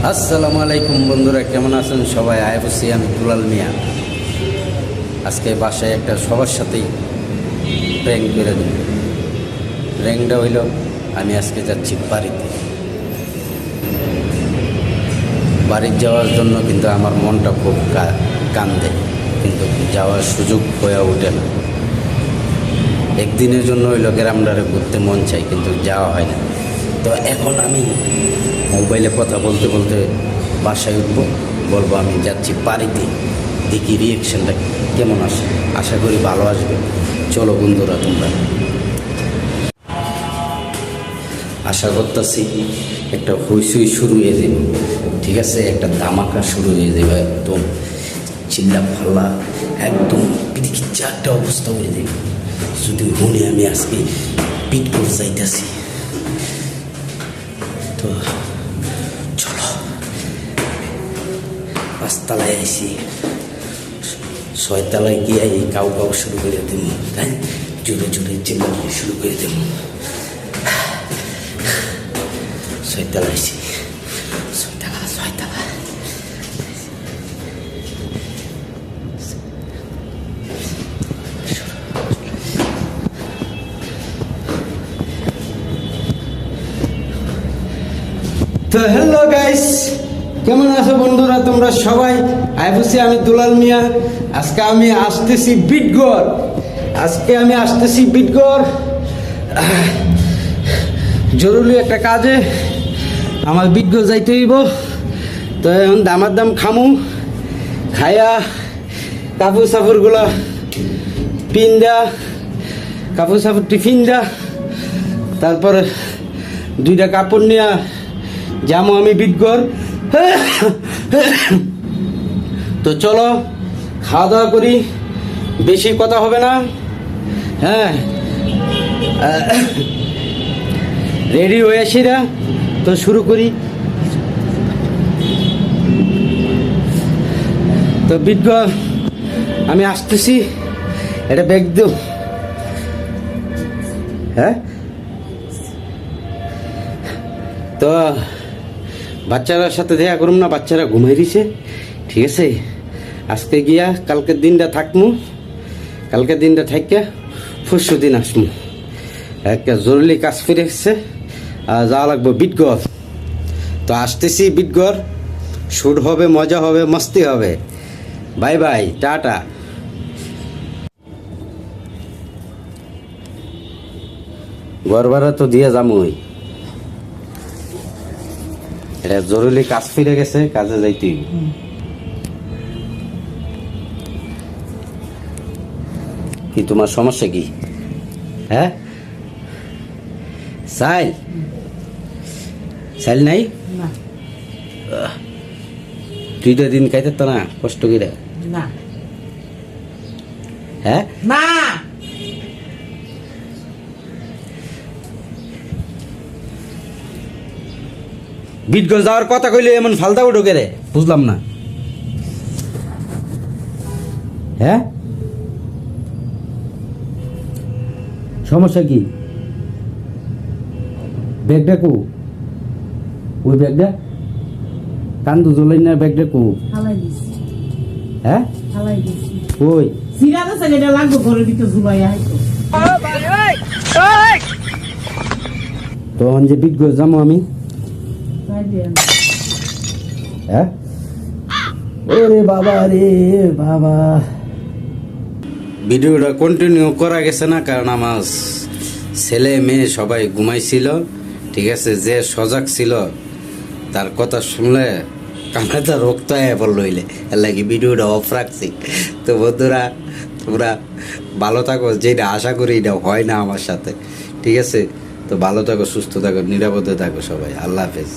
আসসালামু আলাইকুম বন্ধুরা, কেমন আছেন সবাই? আইবসি আমি দুলাল মিয়া। আজকে বাসায় একটা সবার সাথেই প্র্যাঙ্ক করে দেব। প্র্যাঙ্কটা হইল, আমি আজকে যাচ্ছি বাড়িতে। বাড়ির যাওয়ার জন্য কিন্তু আমার মনটা খুব কান্দে, কিন্তু যাওয়ার সুযোগ হয়ে ওঠে না। একদিনের জন্য হইল গ্রামটারে ঘুরতে মন চাই, কিন্তু যাওয়া হয় না। তো এখন আমি মোবাইলে কথা বলতে বলতে বাসায় উঠবো, বলবো আমি যাচ্ছি বাড়িতে। দেখি রিয়েকশনটা কেমন আসে, আশা করি ভালো আসবে। চলো বন্ধুরা, তোমরা আশা করতেছি একটা হইচই শুরু হয়ে যাবে, ঠিক আছে? একটা ধামাকা শুরু হয়ে যাবে, একদম চিল্লা ফাল্লা, একদম পিদিকিচ্ছা একটা অবস্থা হয়ে যাবে। যদি মনে আমি আজকে পিট করে যাইতেছি, তো চলো। পাঁচতলায় আইসি, ছয়তলায় গিয়ে এই কাউ কাউ শুরু করে দেব, তাই জোরে জোরে চিল্লানো শুরু করে দেব। ছয়তলা আইসি, ছয়তলা। তো হ্যালো গাইস, কেমন আছো বন্ধুরা তোমরা সবাই? আইবসি আমি দুলাল মিয়া। আজকে আমি আসতেছি বিটগড়। জরুরি একটা কাজে আমার বিটগড় যাইতে হইব। তো এখন দামার দাম খামু, খাইয়া কাপড় সাপড়গুলা টিফিন দা, তারপর দুইটা কাপড় নিয়ে যাবো আমি বিটগড়। তো চলো খাওয়া দাওয়া করি, বেশি কথা হবে না। হ্যাঁ, রেডি হয়ে আসি না, তো শুরু করি। তো বিটগড় আমি আসতেছি, এটা ব্যাগ দিও। হ্যাঁ, তো বাচ্চারার সাথে দেখা করুম না, বাচ্চারা ঘুমাই দিছে, ঠিক আছে? আজকে গিয়া কালকের দিনটা থাকমু, কালকের দিনটা থাকিয়া পরশু দিন আসমু। একটা জরুরি কাজ ফিরে এসছে, আর যাওয়া লাগবো বিটগড়। তো আসতেছি বিটগড়, শুট হবে, মজা হবে, মস্তি হবে। Bye bye, tata. ঘর ভাড়া তো দিয়ে যামই, এটা জরুরি কাজ ফিরে গেছে, কাজে যাইতে। কি তোমার সমস্যা কি? হ্যাঁ, সাইল নাই? দুইটা দিন খাইতে তো না কষ্ট করে? হ্যাঁ না, বিটগড় যাওয়ার কথা কইলে এমন ফালতা ঢোকে রে, বুঝলাম না। হ্যাঁ, সমস্যা কি? ব্যাগটা কো? ওই ব্যাগটা কান্দু জ্বলাই না, ব্যাগটা কো? হ্যাঁ, ওই তখন যে বিটগড় যাবো আমি। হ্যাঁ, ওরে বাবা রে বাবা। ভিডিওটা কন্টিনিউ করা গেছে না, কারণ আমার ছেলে মেয়ে সবাই ঘুমাইছিল, ঠিক আছে? যে সজাগ ছিল তার কথা শুনলে কানাটা রক্ত এবার লইলে, এর লাগে ভিডিওটা অফ রাখছি। তো বন্ধুরা, তোমরা ভালো থাকো, যেটা আশা করি এটা হয় না আমার সাথে, ঠিক আছে? তো ভালো থাকো, সুস্থ থাকো, নিরাপদে থাকো সবাই। আল্লাহ হাফেজ।